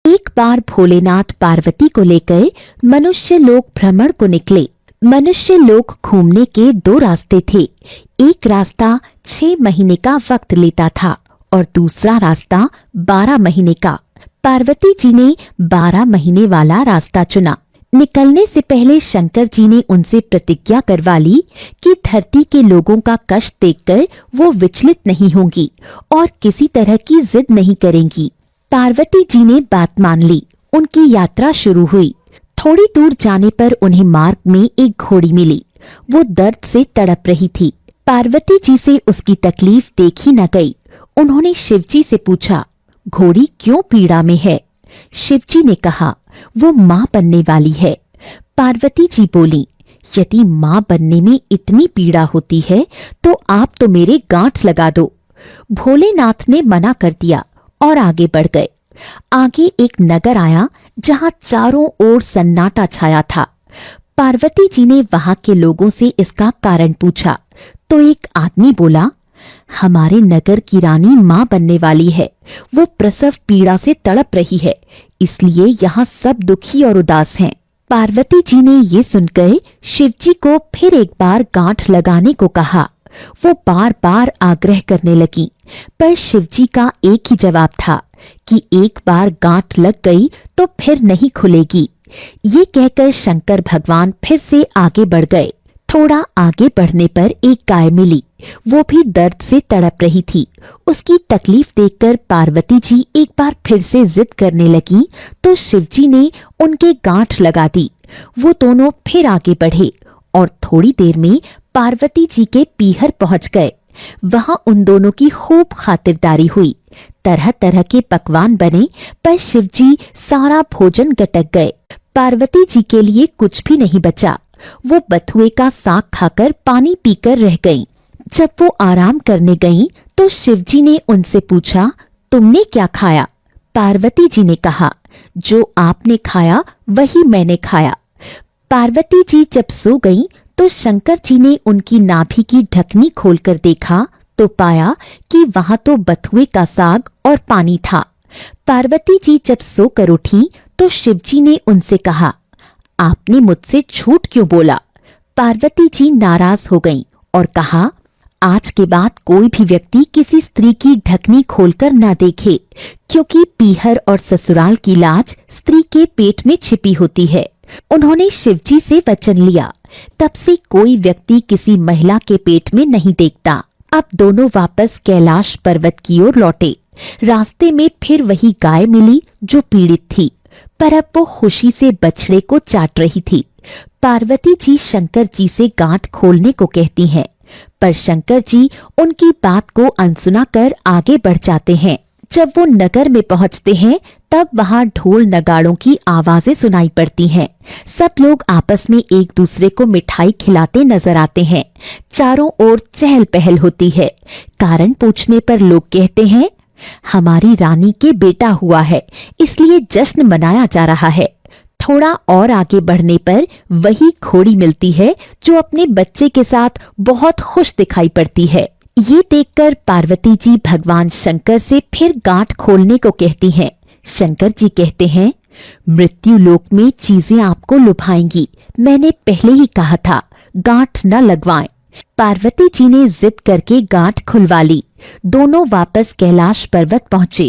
एक बार भोलेनाथ पार्वती को लेकर मनुष्य लोक भ्रमण को निकले। मनुष्य लोक घूमने के दो रास्ते थे। एक रास्ता 6 महीने का वक्त लेता था और दूसरा रास्ता 12 महीने का। पार्वती जी ने 12 महीने वाला रास्ता चुना। निकलने से पहले शंकर जी ने उनसे प्रतिज्ञा करवा ली कि धरती के लोगों का कष्ट देखकर वो विचलित नहीं होंगी और किसी तरह की जिद नहीं करेंगी। पार्वती जी ने बात मान ली। उनकी यात्रा शुरू हुई। थोड़ी दूर जाने पर उन्हें मार्ग में एक घोड़ी मिली। वो दर्द से तड़प रही थी। पार्वती जी से उसकी तकलीफ देखी न गई। उन्होंने शिवजी से पूछा, घोड़ी क्यों पीड़ा में है? शिवजी ने कहा, वो माँ बनने वाली है। पार्वती जी बोली, यदि माँ बनने में इतनी पीड़ा होती है तो आप तो मेरे गांठ लगा दो। भोलेनाथ ने मना कर दिया और आगे बढ़ गए। आगे एक नगर आया जहाँ चारों ओर सन्नाटा छाया था। पार्वती जी ने वहां के लोगों से इसका कारण पूछा तो एक आदमी बोला, हमारे नगर की रानी माँ बनने वाली है। वो प्रसव पीड़ा से तड़प रही है, इसलिए यहाँ सब दुखी और उदास हैं। पार्वती जी ने ये सुनकर शिवजी को फिर एक बार गांठ लगाने को कहा। वो बार बार आग्रह करने लगी, पर शिवजी का एक ही जवाब था कि एक बार गांठ लग गई तो फिर नहीं खुलेगी। ये कहकर शंकर भगवान फिर से आगे बढ़ गए। थोड़ा आगे बढ़ने पर एक गाय मिली। वो भी दर्द से तड़प रही थी। उसकी तकलीफ देखकर पार्वती जी एक बार फिर से जिद करने लगी तो शिवजी ने उनके गांठ लगा दी। वो दोनों फिर आगे बढ़े और थोड़ी देर में पार्वती जी के पीहर पहुंच गए। वहां उन दोनों की खूब खातिरदारी हुई। तरह तरह के पकवान बने, पर शिवजी सारा भोजन गटक गए। पार्वती जी के लिए कुछ भी नहीं बचा। वो बथुए का साग खाकर पानी पीकर रह गईं। जब वो आराम करने गईं, तो शिवजी ने उनसे पूछा, तुमने क्या खाया? पार्वती जी ने कहा, जो आपने खाया वही मैंने खाया। पार्वती जी जब सो गईं, तो शंकर जी ने उनकी नाभि की ढकनी खोलकर देखा तो पाया कि वहां तो बथुए का साग और पानी था। पार्वती जी जब सोकर उठी तो शिवजी ने उनसे कहा, आपने मुझसे झूठ क्यों बोला? पार्वती जी नाराज हो गईं और कहा, आज के बाद कोई भी व्यक्ति किसी स्त्री की ढकनी खोलकर ना देखे, क्योंकि पीहर और ससुराल की लाज स्त्री के पेट में छिपी होती है। उन्होंने शिवजी से वचन लिया। तब से कोई व्यक्ति किसी महिला के पेट में नहीं देखता। अब दोनों वापस कैलाश पर्वत की ओर लौटे। रास्ते में फिर वही गाय मिली जो पीड़ित थी, पर अब वो खुशी से बछड़े को चाट रही थी। पार्वती जी शंकर जी से गांठ खोलने को कहती हैं, पर शंकर जी उनकी बात को अनसुना कर आगे बढ़ जाते हैं। जब वो नगर में पहुंचते हैं, तब वहां ढोल नगाड़ों की आवाजें सुनाई पड़ती हैं। सब लोग आपस में एक दूसरे को मिठाई खिलाते नजर आते हैं। चारों ओर चहल पहल होती है। कारण पूछने पर लोग कहते हैं, हमारी रानी के बेटा हुआ है, इसलिए जश्न मनाया जा रहा है। थोड़ा और आगे बढ़ने पर वही घोड़ी मिलती है जो अपने बच्चे के साथ बहुत खुश दिखाई पड़ती है। ये देखकर पार्वती जी भगवान शंकर से फिर गांठ खोलने को कहती हैं। शंकर जी कहते हैं, मृत्यु लोक में चीजें आपको लुभाएंगी। मैंने पहले ही कहा था, गांठ न लगवाएं। पार्वती जी ने जिद करके गांठ खुलवा ली। दोनों वापस कैलाश पर्वत पहुंचे।